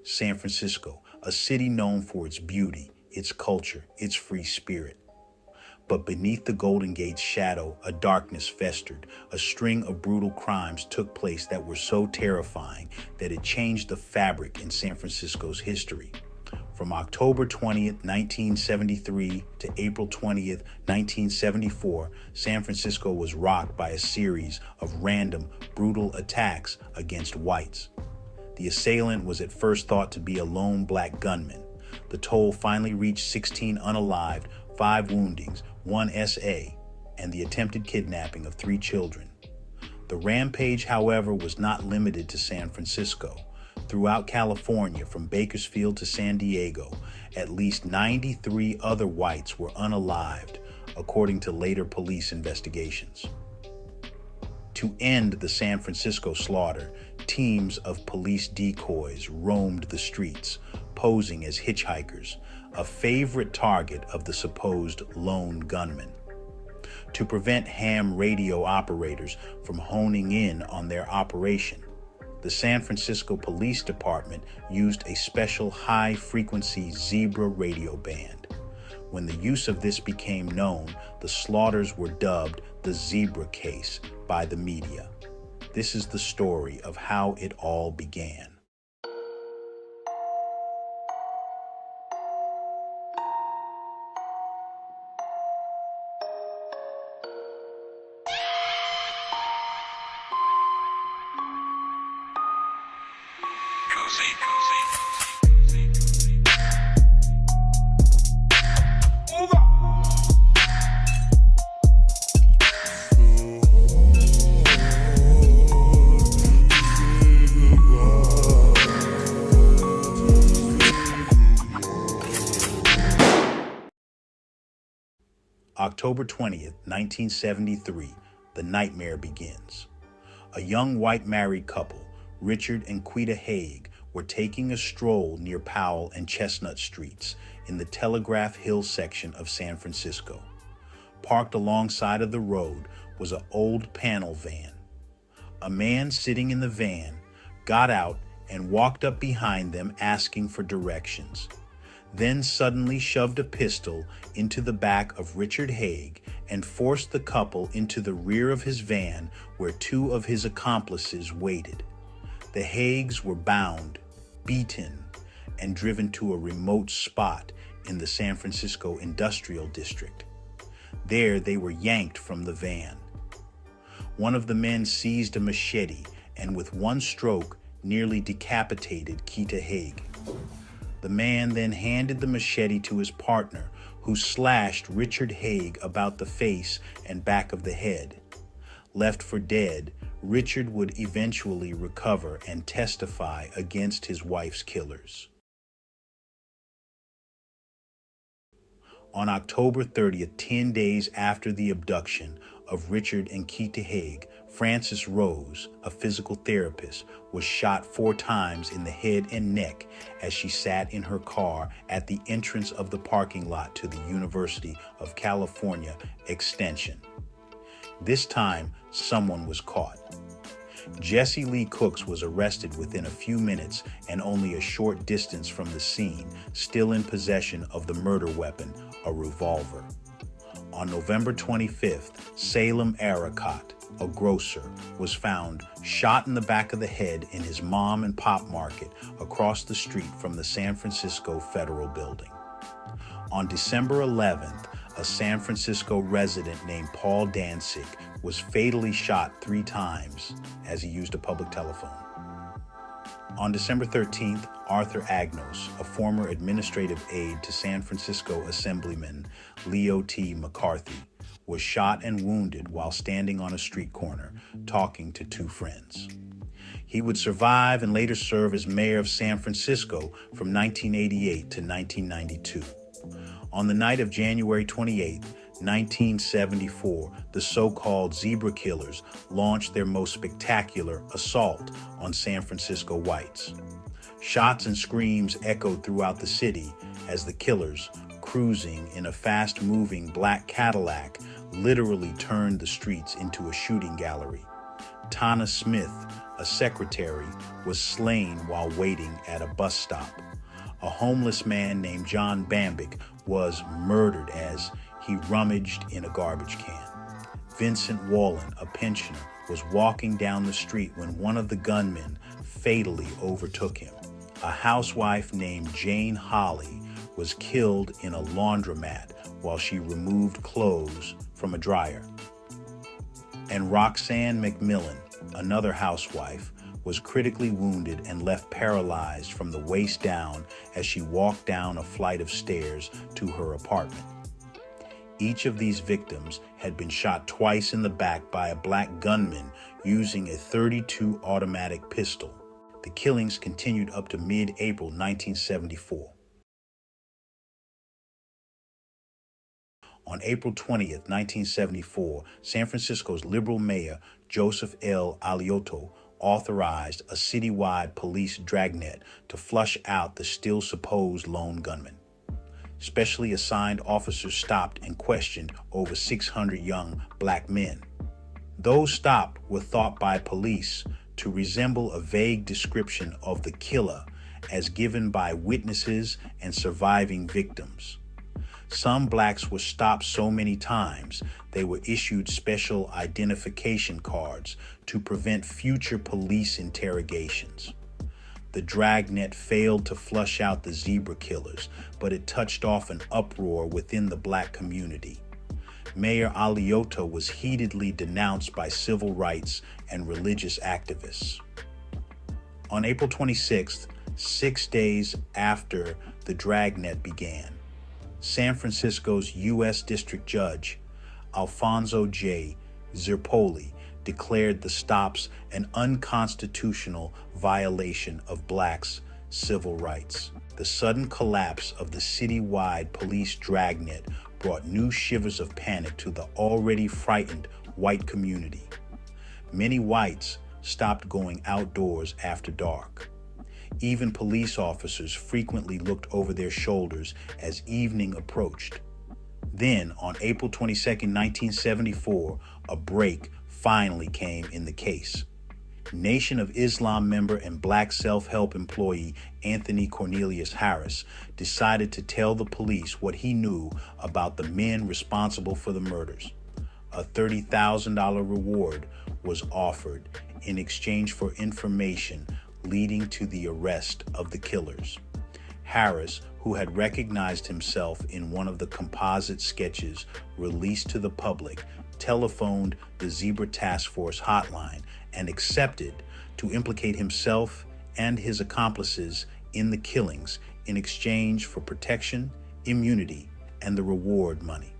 San Francisco, a city known for its beauty, its culture, its free spirit. But beneath the Golden Gate's shadow, a darkness festered. A string of brutal crimes took place that were so terrifying that it changed the fabric in San Francisco's history. From October 20th, 1973 to April 20th, 1974, San Francisco was rocked by a series of random, brutal attacks against whites. The assailant was at first thought to be a lone black gunman. The toll finally reached 16 unalived, 5 woundings, 1 SA, and the attempted kidnapping of 3 children. The rampage, however, was not limited to San Francisco. Throughout California, from Bakersfield to San Diego, at least 93 other whites were unalived, according to later police investigations. To end the San Francisco slaughter, teams of police decoys roamed the streets, posing as hitchhikers, a favorite target of the supposed lone gunman. To prevent ham radio operators from honing in on their operation, the San Francisco Police Department used a special high-frequency zebra radio band. When the use of this became known, the slaughters were dubbed the Zebra Case by the media. This is the story of how it all began. October 20th, 1973, the nightmare begins. A young white married couple, Richard and Quita Haig, were taking a stroll near Powell and Chestnut Streets in the Telegraph Hill section of San Francisco. Parked alongside of the road was an old panel van. A man sitting in the van got out and walked up behind them asking for directions, then suddenly shoved a pistol into the back of Richard Haig and forced the couple into the rear of his van where 2 of his accomplices waited. The Haigs were bound, beaten, and driven to a remote spot in the San Francisco Industrial District. There they were yanked from the van. One of the men seized a machete and with one stroke nearly decapitated Quita Haig. The man then handed the machete to his partner, who slashed Richard Haig about the face and back of the head. Left for dead, Richard would eventually recover and testify against his wife's killers. On October 30th, 10 days after the abduction of Richard and Quita Haig, Frances Rose, a physical therapist, was shot 4 times in the head and neck as she sat in her car at the entrance of the parking lot to the University of California Extension. This time, someone was caught. Jesse Lee Cooks was arrested within a few minutes and only a short distance from the scene, still in possession of the murder weapon, a revolver. On November 25th, Salem Aricott, a grocer, was found shot in the back of the head in his mom and pop market across the street from the San Francisco Federal Building. On December 11th, a San Francisco resident named Paul Danzig was fatally shot 3 times as he used a public telephone. On December 13th, Arthur Agnos, a former administrative aide to San Francisco Assemblyman Leo T. McCarthy, was shot and wounded while standing on a street corner talking to 2 friends. He would survive and later serve as mayor of San Francisco from 1988 to 1992. On the night of January 28, 1974, the so-called Zebra Killers launched their most spectacular assault on San Francisco whites. Shots and screams echoed throughout the city as the killers, cruising in a fast-moving black Cadillac, literally turned the streets into a shooting gallery. Tana Smith, a secretary, was slain while waiting at a bus stop. A homeless man named John Bambick was murdered as he rummaged in a garbage can. Vincent Wallen, a pensioner, was walking down the street when one of the gunmen fatally overtook him. A housewife named Jane Holly was killed in a laundromat while she removed clothes from a dryer. And Roxanne McMillan, another housewife, was critically wounded and left paralyzed from the waist down as she walked down a flight of stairs to her apartment. Each of these victims had been shot twice in the back by a black gunman using a .32 automatic pistol. The killings continued up to mid-April 1974. On April 20th, 1974, San Francisco's liberal mayor, Joseph L. Alioto, authorized a citywide police dragnet to flush out the still supposed lone gunman. Specially assigned officers stopped and questioned over 600 young black men. Those stopped were thought by police to resemble a vague description of the killer as given by witnesses and surviving victims. Some blacks were stopped so many times they were issued special identification cards to prevent future police interrogations. The dragnet failed to flush out the zebra killers, but it touched off an uproar within the black community. Mayor Alioto was heatedly denounced by civil rights and religious activists. On April 26th, 6 days after the dragnet began, San Francisco's U.S. District Judge, Alfonso J. Zerpoli, declared the stops an unconstitutional violation of blacks' civil rights. The sudden collapse of the citywide police dragnet brought new shivers of panic to the already frightened white community. Many whites stopped going outdoors after dark. Even police officers frequently looked over their shoulders as evening approached. Then, on April 22, 1974, a break finally came in the case. Nation of Islam member and black self-help employee Anthony Cornelius Harris decided to tell the police what he knew about the men responsible for the murders. A $30,000 reward was offered in exchange for information leading to the arrest of the killers. Harris, who had recognized himself in one of the composite sketches released to the public, telephoned the Zebra Task Force hotline and accepted to implicate himself and his accomplices in the killings in exchange for protection, immunity, and the reward money.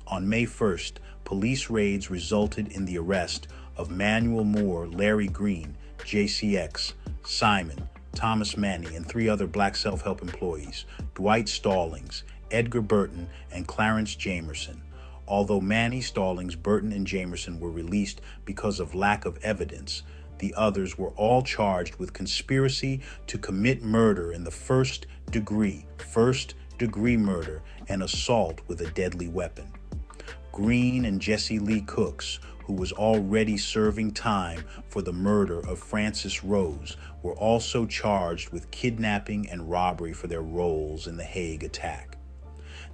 On May 1st, police raids resulted in the arrest of Manuel Moore, Larry Green, JCX, Simon, Thomas Manny, and 3 other black self-help employees, Dwight Stallings, Edgar Burton, and Clarence Jamerson. Although Manny, Stallings, Burton, and Jamerson were released because of lack of evidence, the others were all charged with conspiracy to commit murder in the first degree murder, and assault with a deadly weapon. Green and Jesse Lee Cooks, who was already serving time for the murder of Francis Rose, were also charged with kidnapping and robbery for their roles in the Hague attack.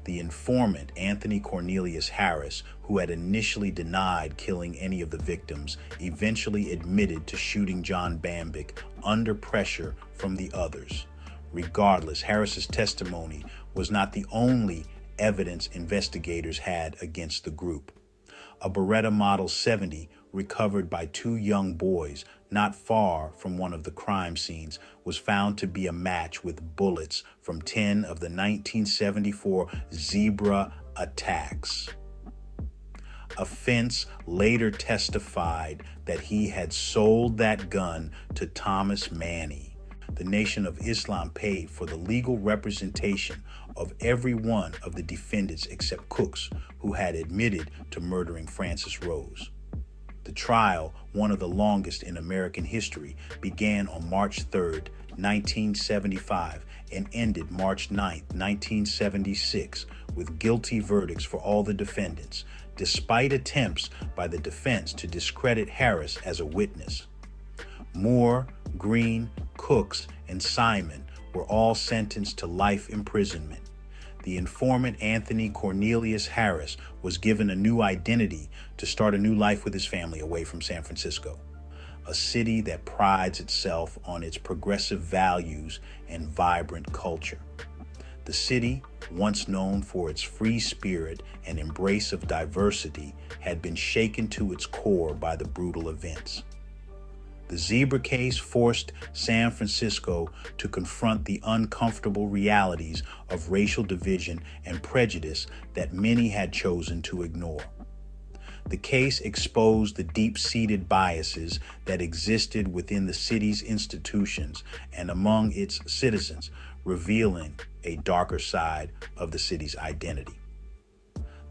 The informant, Anthony Cornelius Harris, who had initially denied killing any of the victims, eventually admitted to shooting John Bambick under pressure from the others. Regardless, Harris's testimony was not the only evidence investigators had against the group. A Beretta Model 70 recovered by 2 young boys not far from one of the crime scenes was found to be a match with bullets from 10 of the 1974 Zebra attacks. A fence later testified that he had sold that gun to Thomas Manny. The Nation of Islam paid for the legal representation of every one of the defendants except Cooks, who had admitted to murdering Francis Rose. The trial, one of the longest in American history, began on March 3, 1975, and ended March 9, 1976, with guilty verdicts for all the defendants, despite attempts by the defense to discredit Harris as a witness. Moore, Green, Cooks, and Simon were all sentenced to life imprisonment. The informant Anthony Cornelius Harris was given a new identity to start a new life with his family away from San Francisco, a city that prides itself on its progressive values and vibrant culture. The city, once known for its free spirit and embrace of diversity, had been shaken to its core by the brutal events. The Zebra case forced San Francisco to confront the uncomfortable realities of racial division and prejudice that many had chosen to ignore. The case exposed the deep-seated biases that existed within the city's institutions and among its citizens, revealing a darker side of the city's identity.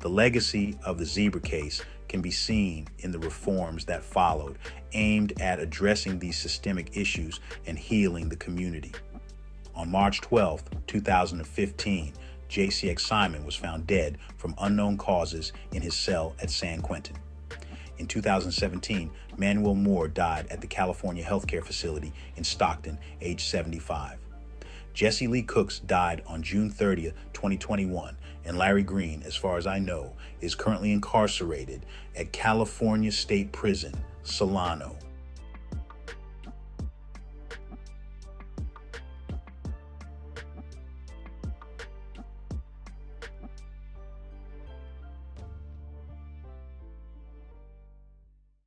The legacy of the Zebra case can be seen in the reforms that followed, aimed at addressing these systemic issues and healing the community. On March 12, 2015, JCX Simon was found dead from unknown causes in his cell at San Quentin. In 2017, Manuel Moore died at the California healthcare facility in Stockton, age 75. Jesse Lee Cooks died on June 30, 2021, and Larry Green, as far as I know, is currently incarcerated at California State Prison, Solano,